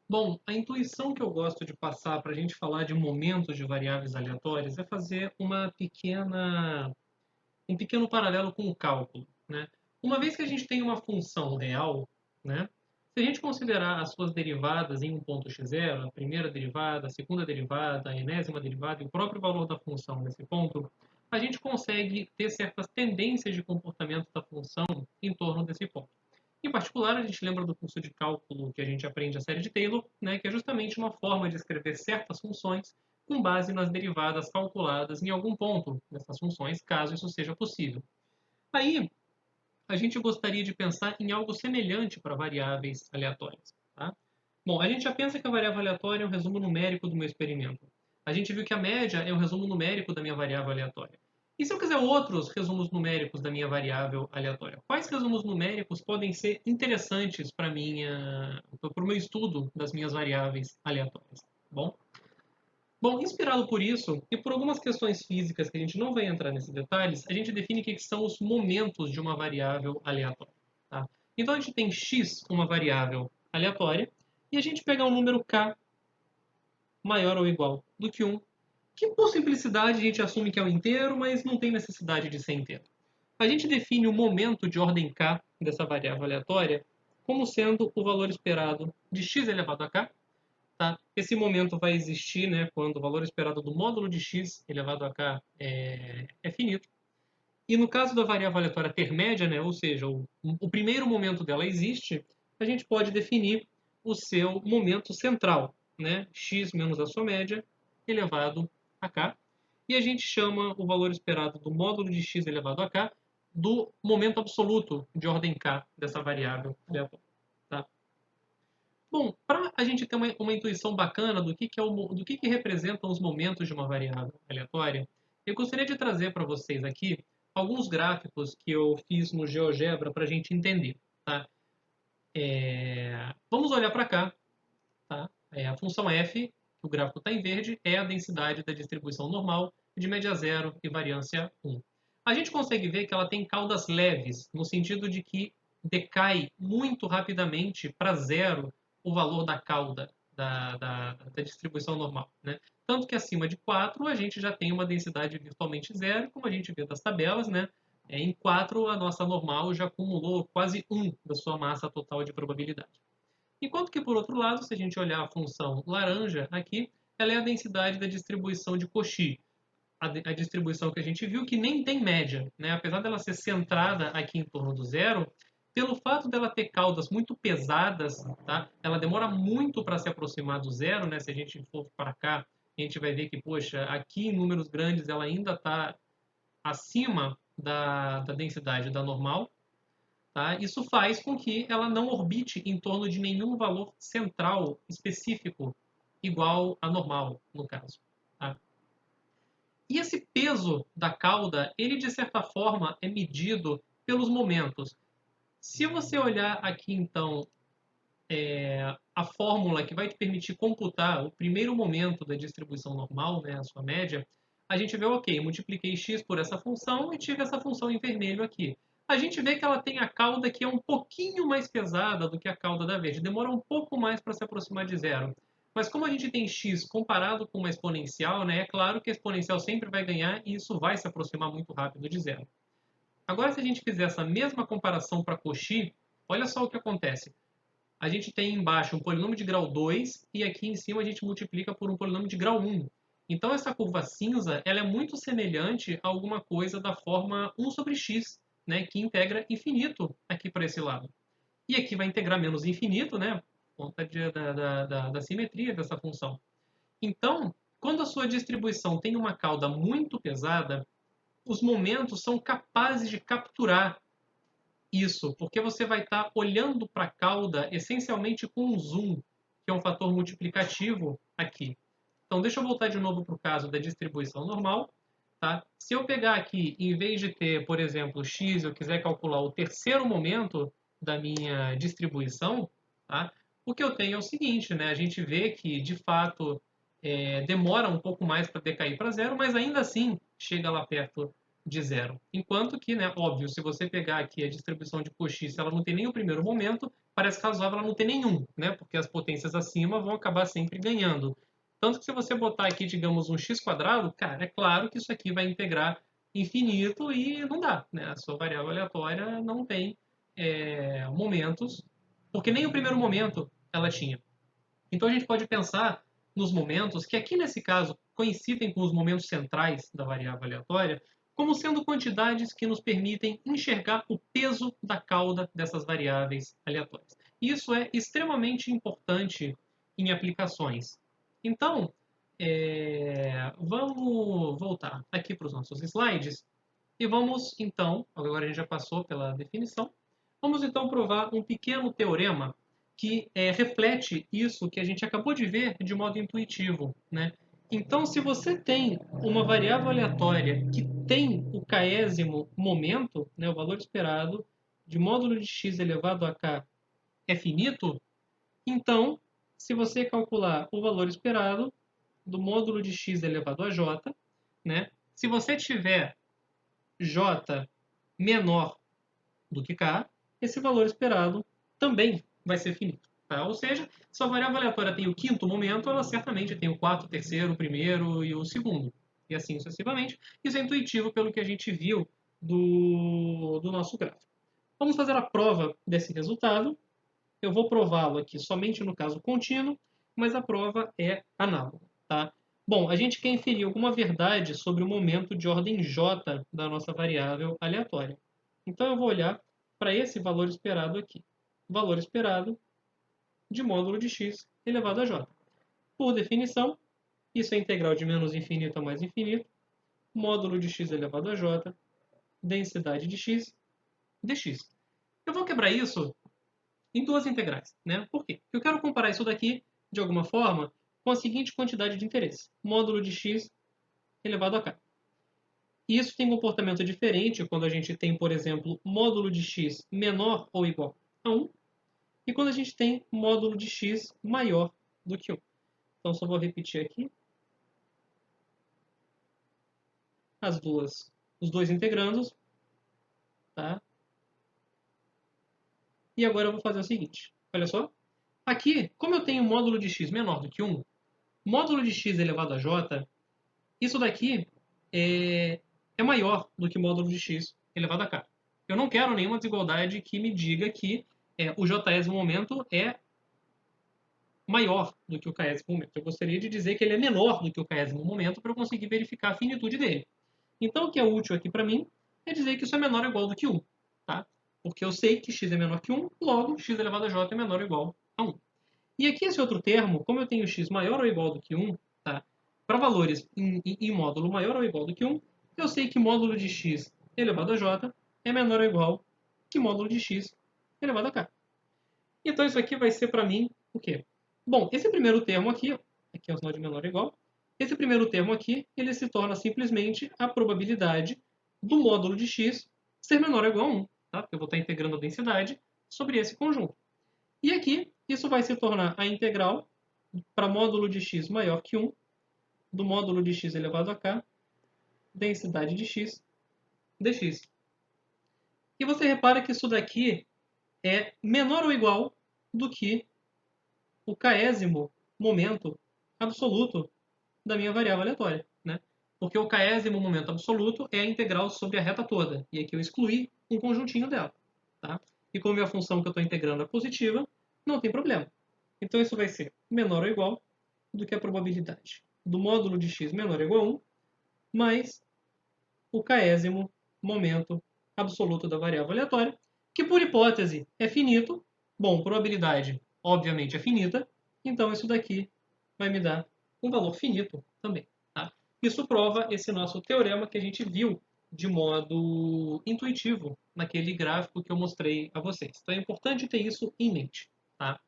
Bom, a intuição que eu gosto de passar para a gente falar de momentos de variáveis aleatórias é fazer um pequeno paralelo com o cálculo, né? Uma vez que a gente tem uma função real, né? Se a gente considerar as suas derivadas em um ponto x0, a primeira derivada, a segunda derivada, a enésima derivada e o próprio valor da função nesse ponto, a gente consegue ter certas tendências de comportamento da função em torno desse ponto. Em particular, a gente lembra do curso de cálculo que a gente aprende a série de Taylor, né, que é justamente uma forma de escrever certas funções com base nas derivadas calculadas em algum ponto dessas funções, caso isso seja possível. Aí, a gente gostaria de pensar em algo semelhante para variáveis aleatórias. Tá? Bom, a gente já pensa que a variável aleatória é um resumo numérico do meu experimento. A gente viu que a média é um resumo numérico da minha variável aleatória. E se eu quiser outros resumos numéricos da minha variável aleatória? Quais resumos numéricos podem ser interessantes para o meu estudo das minhas variáveis aleatórias? Bom, Bom, inspirado por isso e por algumas questões físicas que a gente não vai entrar nesses detalhes, a gente define o que são os momentos de uma variável aleatória. Tá? Então a gente tem x, uma variável aleatória, e a gente pega um número k maior ou igual do que 1, que por simplicidade a gente assume que é um inteiro, mas não tem necessidade de ser inteiro. A gente define o momento de ordem k dessa variável aleatória como sendo o valor esperado de x elevado a k. Tá? Esse momento vai existir, né, quando o valor esperado do módulo de x elevado a k é finito. E no caso da variável aleatória ter média, né, ou seja, o primeiro momento dela existe, a gente pode definir o seu momento central, né, x menos a sua média elevado a k. E a gente chama o valor esperado do módulo de x elevado a k do momento absoluto de ordem k dessa variável aleatória. Tá? Bom, para a gente ter uma intuição bacana do que representam os momentos de uma variável aleatória, eu gostaria de trazer para vocês aqui alguns gráficos que eu fiz no GeoGebra para a gente entender. Tá? Vamos olhar para cá. Tá? A função f, que o gráfico está em verde, é a densidade da distribuição normal de média zero e variância 1. A gente consegue ver que ela tem caudas leves, no sentido de que decai muito rapidamente para zero o valor da cauda da distribuição normal. Né? Tanto que acima de 4 a gente já tem uma densidade virtualmente zero, como a gente vê das tabelas. Né? Em 4 a nossa normal já acumulou quase 1 da sua massa total de probabilidade. Enquanto que, por outro lado, se a gente olhar a função laranja aqui, ela é a densidade da distribuição de Cauchy, a distribuição que a gente viu que nem tem média. Né? Apesar dela ser centrada aqui em torno do zero, pelo fato dela ter caudas muito pesadas, tá? Ela demora muito para se aproximar do zero. Né? Se a gente for para cá, a gente vai ver que, poxa, aqui em números grandes ela ainda está acima da densidade da normal. Tá? Isso faz com que ela não orbite em torno de nenhum valor central específico igual a normal, no caso. Tá? E esse peso da cauda, ele de certa forma é medido pelos momentos. Se você olhar aqui então a fórmula que vai te permitir computar o primeiro momento da distribuição normal, né, a sua média, a gente vê, ok, multipliquei x por essa função e tive essa função em vermelho aqui. A gente vê que ela tem a cauda que é um pouquinho mais pesada do que a cauda da verde, demora um pouco mais para se aproximar de zero. Mas como a gente tem x comparado com uma exponencial, né, é claro que a exponencial sempre vai ganhar e isso vai se aproximar muito rápido de zero. Agora, se a gente fizer essa mesma comparação para Cauchy, olha só o que acontece. A gente tem embaixo um polinômio de grau 2 e aqui em cima a gente multiplica por um polinômio de grau 1. Então essa curva cinza ela é muito semelhante a alguma coisa da forma 1 sobre x, né, que integra infinito aqui para esse lado. E aqui vai integrar menos infinito, né, por conta da simetria dessa função. Então, quando a sua distribuição tem uma cauda muito pesada, os momentos são capazes de capturar isso, porque você vai estar olhando para a cauda essencialmente com um zoom, que é um fator multiplicativo aqui. Então, deixa eu voltar de novo para o caso da distribuição normal. Tá? Se eu pegar aqui, em vez de ter, por exemplo, x, eu quiser calcular o terceiro momento da minha distribuição, tá? O que eu tenho é o seguinte, né? A gente vê que, de fato, demora um pouco mais para decair para zero, mas ainda assim chega lá perto de zero. Enquanto que, né, óbvio, se você pegar aqui a distribuição de Cauchy, se ela não tem nem o primeiro momento, parece razoável ela não ter nenhum, né? Porque as potências acima vão acabar sempre ganhando. Tanto que se você botar aqui, digamos, um x², cara, é claro que isso aqui vai integrar infinito e não dá, né? A sua variável aleatória não tem momentos, porque nem o primeiro momento ela tinha. Então a gente pode pensar nos momentos que aqui nesse caso coincidem com os momentos centrais da variável aleatória, como sendo quantidades que nos permitem enxergar o peso da cauda dessas variáveis aleatórias. Isso é extremamente importante em aplicações. Então, vamos voltar aqui para os nossos slides e vamos então, agora a gente já passou pela definição, vamos então provar um pequeno teorema que reflete isso que a gente acabou de ver de modo intuitivo, né? Então, se você tem uma variável aleatória que tem o késimo momento, né, o valor esperado, de módulo de x elevado a k é finito, então, se você calcular o valor esperado do módulo de x elevado a j, né, se você tiver j menor do que k, esse valor esperado também vai ser finito. Tá? Ou seja, se a variável aleatória tem o quinto momento, ela certamente tem o quarto, o terceiro, o primeiro e o segundo. E assim sucessivamente. Isso é intuitivo pelo que a gente viu do nosso gráfico. Vamos fazer a prova desse resultado. Eu vou prová-lo aqui somente no caso contínuo, mas a prova é análoga. Tá? Bom, a gente quer inferir alguma verdade sobre o momento de ordem j da nossa variável aleatória. Então eu vou olhar para esse valor esperado aqui. Valor esperado de módulo de x elevado a j. Por definição, isso é integral de menos infinito a mais infinito, módulo de x elevado a j, densidade de x, dx. Eu vou quebrar isso em duas integrais. Né? Por quê? Porque eu quero comparar isso daqui, de alguma forma, com a seguinte quantidade de interesse. Módulo de x elevado a k. E isso tem um comportamento diferente quando a gente tem, por exemplo, módulo de x menor ou igual a 1 e quando a gente tem módulo de x maior do que 1. Então, só vou repetir aqui os dois integrandos. Tá? E agora eu vou fazer o seguinte. Olha só. Aqui, como eu tenho módulo de x menor do que 1, módulo de x elevado a j, isso daqui é maior do que módulo de x elevado a k. Eu não quero nenhuma desigualdade que me diga que o js no momento é maior do que o késimo momento. Eu gostaria de dizer que ele é menor do que o késimo momento para eu conseguir verificar a finitude dele. Então, o que é útil aqui para mim é dizer que isso é menor ou igual do que 1. Tá? Porque eu sei que x é menor que 1, logo x elevado a j é menor ou igual a 1. E aqui esse outro termo, como eu tenho x maior ou igual do que 1, tá? Para valores em módulo maior ou igual do que 1, eu sei que módulo de x elevado a j é menor ou igual que módulo de x elevado a k. Então isso aqui vai ser para mim o quê? Bom, esse primeiro termo aqui é o sinal de menor ou igual, esse primeiro termo aqui, ele se torna simplesmente a probabilidade do módulo de x ser menor ou igual a 1, tá? Porque eu vou estar integrando a densidade sobre esse conjunto. E aqui, isso vai se tornar a integral para módulo de x maior que 1, do módulo de x elevado a k, densidade de x, dx. E você repara que isso daqui é menor ou igual do que o késimo momento absoluto da minha variável aleatória. Né? Porque o késimo momento absoluto é a integral sobre a reta toda. E aqui eu excluí um conjuntinho dela. Tá? E como a função que eu estou integrando é positiva, não tem problema. Então isso vai ser menor ou igual do que a probabilidade do módulo de x menor ou igual a 1 mais o késimo momento absoluto da variável aleatória, que por hipótese é finito. Bom, probabilidade obviamente é finita, então isso daqui vai me dar um valor finito também. Tá? Isso prova esse nosso teorema que a gente viu de modo intuitivo naquele gráfico que eu mostrei a vocês. Então é importante ter isso em mente. Tá?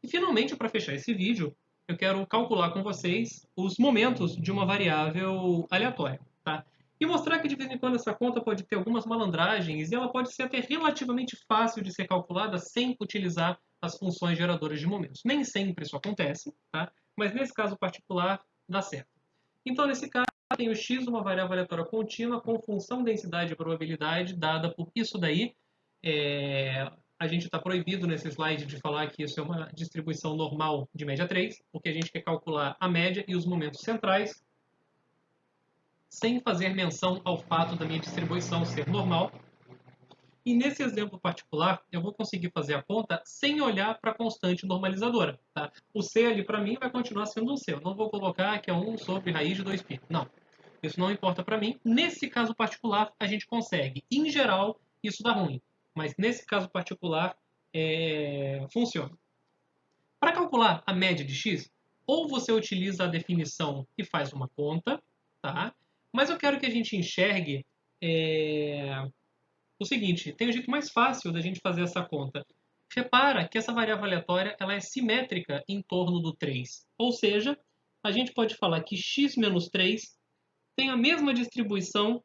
E finalmente, para fechar esse vídeo, eu quero calcular com vocês os momentos de uma variável aleatória. Tá? E mostrar que de vez em quando essa conta pode ter algumas malandragens e ela pode ser até relativamente fácil de ser calculada sem utilizar as funções geradoras de momentos. Nem sempre isso acontece, tá? Mas nesse caso particular dá certo. Então, nesse caso, eu tenho x, uma variável aleatória contínua com função densidade e probabilidade dada por isso daí. a gente está proibido nesse slide de falar que isso é uma distribuição normal de média 3, porque a gente quer calcular a média e os momentos centrais, sem fazer menção ao fato da minha distribuição ser normal. E nesse exemplo particular, eu vou conseguir fazer a conta sem olhar para a constante normalizadora. Tá? O C ali para mim vai continuar sendo um C. Eu não vou colocar que é 1 sobre raiz de 2π. Não, isso não importa para mim. Nesse caso particular, a gente consegue. Em geral, isso dá ruim. Mas nesse caso particular, funciona. Para calcular a média de x, ou você utiliza a definição e faz uma conta, tá? Mas eu quero que a gente enxergue o seguinte, tem um jeito mais fácil da gente fazer essa conta. Repara que essa variável aleatória ela é simétrica em torno do 3. Ou seja, a gente pode falar que x menos 3 tem a mesma distribuição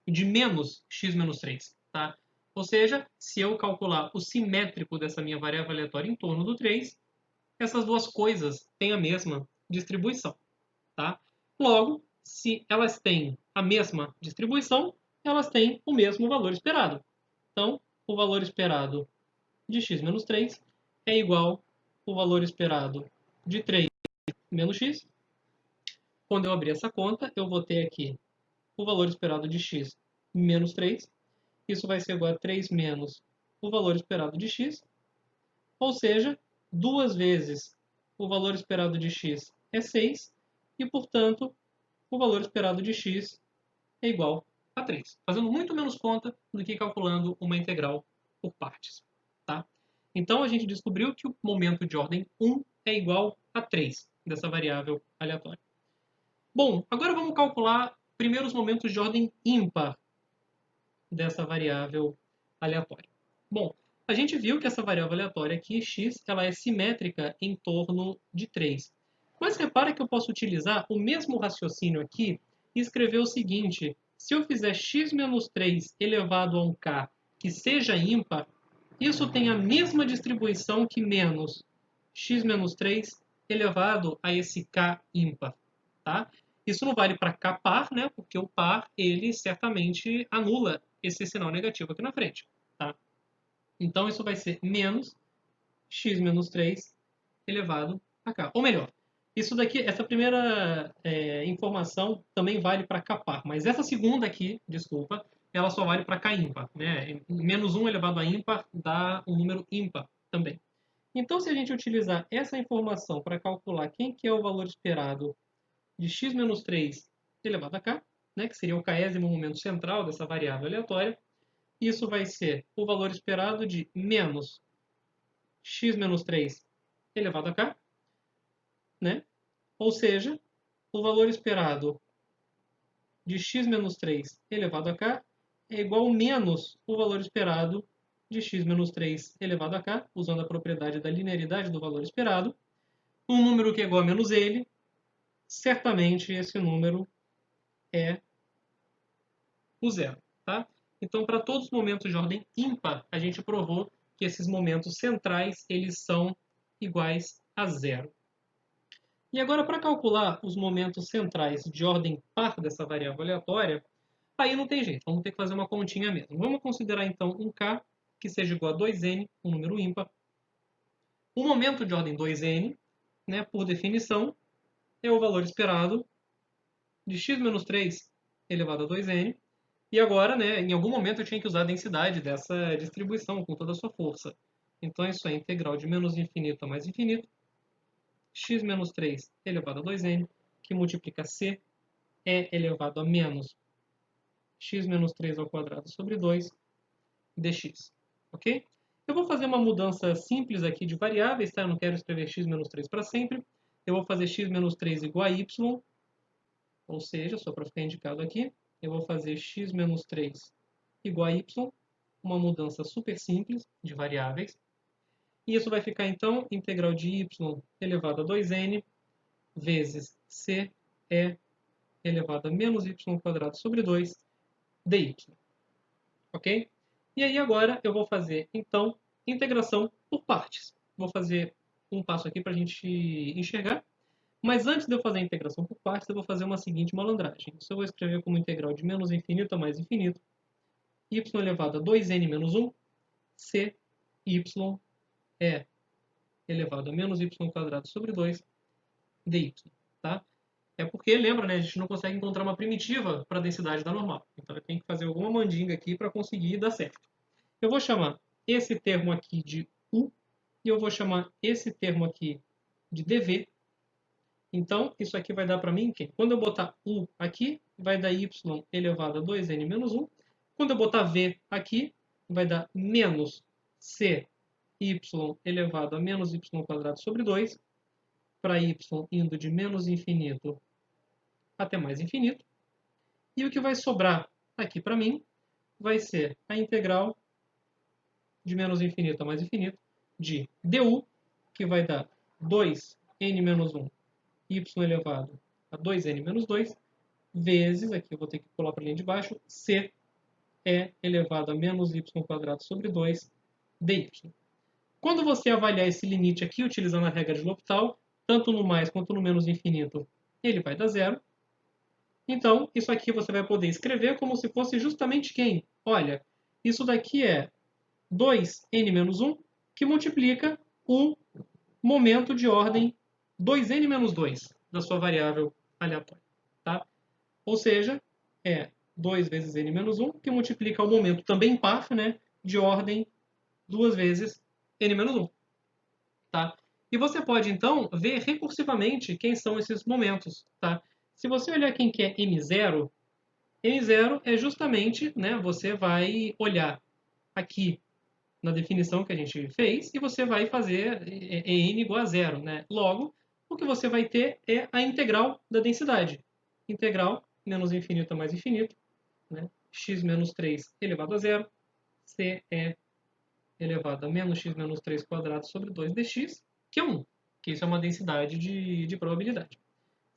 de menos x menos 3. Tá? Ou seja, se eu calcular o simétrico dessa minha variável aleatória em torno do 3, essas duas coisas têm a mesma distribuição. Tá? Logo, se elas têm a mesma distribuição, elas têm o mesmo valor esperado. Então, o valor esperado de x menos 3 é igual ao valor esperado de 3 menos x. Quando eu abrir essa conta, eu vou ter aqui o valor esperado de x menos 3. Isso vai ser igual a 3 menos o valor esperado de x. Ou seja, 2 vezes o valor esperado de x é 6. E, portanto, o valor esperado de x é igual a 3. Fazendo muito menos conta do que calculando uma integral por partes. Tá? Então, a gente descobriu que o momento de ordem 1 é igual a 3 dessa variável aleatória. Bom, agora vamos calcular primeiro os momentos de ordem ímpar dessa variável aleatória. Bom, a gente viu que essa variável aleatória aqui, x, ela é simétrica em torno de 3. Mas repara que eu posso utilizar o mesmo raciocínio aqui e escrever o seguinte: se eu fizer x menos 3 elevado a um k que seja ímpar, isso tem a mesma distribuição que menos x menos 3 elevado a esse k ímpar. Tá? Isso não vale para k par, né? Porque o par ele certamente anula esse sinal negativo aqui na frente. Tá? Então isso vai ser menos x menos 3 elevado a k. Ou melhor, isso daqui, essa primeira informação também vale para k par, mas essa segunda aqui, desculpa, ela só vale para k ímpar. Né? Menos 1 elevado a ímpar dá um número ímpar também. Então, se a gente utilizar essa informação para calcular quem que é o valor esperado de x menos 3 elevado a k, né, que seria o késimo momento central dessa variável aleatória, isso vai ser o valor esperado de menos x menos 3 elevado a k, né? Ou seja, o valor esperado de x menos 3 elevado a k é igual a menos o valor esperado de x menos 3 elevado a k, usando a propriedade da linearidade do valor esperado. Um número que é igual a menos ele, certamente esse número é o zero. Tá? Então, para todos os momentos de ordem ímpar, a gente provou que esses momentos centrais eles são iguais a zero. E agora, para calcular os momentos centrais de ordem par dessa variável aleatória, aí não tem jeito, vamos ter que fazer uma continha mesmo. Vamos considerar, então, um k que seja igual a 2n, um número ímpar. O momento de ordem 2n, né, por definição, é o valor esperado de x menos 3 elevado a 2n. E agora, né, em algum momento eu tinha que usar a densidade dessa distribuição com toda a sua força. Então, isso é integral de menos infinito a mais infinito, x menos 3 elevado a 2n, que multiplica c, e elevado a menos x menos 3 ao quadrado sobre 2 dx. Ok? Eu vou fazer uma mudança simples aqui de variáveis, tá? Eu não quero escrever x menos 3 para sempre. Eu vou fazer x menos 3 igual a y, ou seja, só para ficar indicado aqui, eu vou fazer x menos 3 igual a y, uma mudança super simples de variáveis. E isso vai ficar, então, integral de y elevado a 2n vezes c e elevado a menos y quadrado sobre 2 dy. Ok? E aí agora eu vou fazer, então, integração por partes. Vou fazer um passo aqui para a gente enxergar. Mas antes de eu fazer a integração por partes, eu vou fazer uma seguinte malandragem. Isso eu vou escrever como integral de menos infinito a mais infinito, y elevado a 2n menos 1, c y é elevado a menos y quadrado sobre 2 dy. Tá? É porque, lembra, né, a gente não consegue encontrar uma primitiva para a densidade da normal. Então, eu tenho que fazer alguma mandinga aqui para conseguir dar certo. Eu vou chamar esse termo aqui de u e eu vou chamar esse termo aqui de dv. Então, isso aqui vai dar para mim que quando eu botar u aqui, vai dar y elevado a 2n menos 1. Quando eu botar v aqui, vai dar menos c y elevado a menos y quadrado sobre 2, para y indo de menos infinito até mais infinito. E o que vai sobrar aqui para mim vai ser a integral de menos infinito a mais infinito de du, que vai dar 2n menos 1 y elevado a 2n menos 2, vezes, aqui eu vou ter que pular para a linha de baixo, c é elevado a menos y quadrado sobre 2 dy. Quando você avaliar esse limite aqui, utilizando a regra de L'Hopital, tanto no mais quanto no menos infinito, ele vai dar zero. Então, isso aqui você vai poder escrever como se fosse justamente quem? Olha, isso daqui é 2n menos 1, que multiplica o momento de ordem 2n menos 2 da sua variável aleatória. Tá? Ou seja, é 2 vezes n menos 1, que multiplica o momento também par, né, de ordem 2 vezes n menos 1. Tá? E você pode, então, ver recursivamente quem são esses momentos. Tá? Se você olhar quem que é m0, m0 é justamente, né, você vai olhar aqui na definição que a gente fez e você vai fazer n igual a zero. Né? Logo, o que você vai ter é a integral da densidade. Integral menos infinito a mais infinito, né? X menos 3 elevado a zero, c é elevado a menos x menos 3 quadrado sobre 2 dx, que é 1, que isso é uma densidade de probabilidade.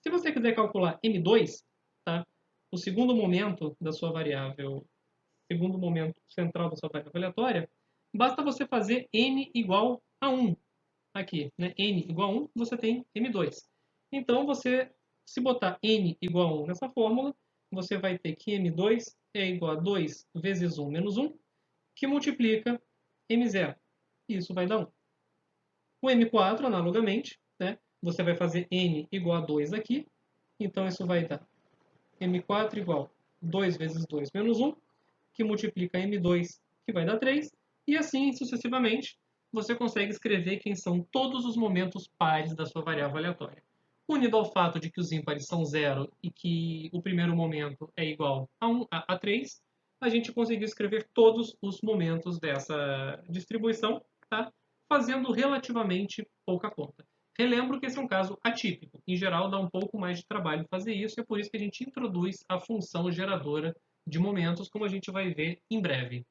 Se você quiser calcular m2, tá? O segundo momento da sua variável, segundo momento central da sua variável aleatória, basta você fazer n igual a 1. Aqui, né? N igual a 1, você tem m2. Então, você, se botar n igual a 1 nessa fórmula, você vai ter que m2 é igual a 2 vezes 1 menos 1, que multiplica m0. E isso vai dar 1. O m4, analogamente, né? Você vai fazer n igual a 2 aqui. Então, isso vai dar m4 igual a 2 vezes 2 menos 1, que multiplica m2, que vai dar 3. E assim sucessivamente, você consegue escrever quem são todos os momentos pares da sua variável aleatória. Unido ao fato de que os ímpares são zero e que o primeiro momento é igual a 3, a gente conseguiu escrever todos os momentos dessa distribuição, tá? Fazendo relativamente pouca conta. Relembro que esse é um caso atípico. Em geral, dá um pouco mais de trabalho fazer isso, e é por isso que a gente introduz a função geradora de momentos, como a gente vai ver em breve.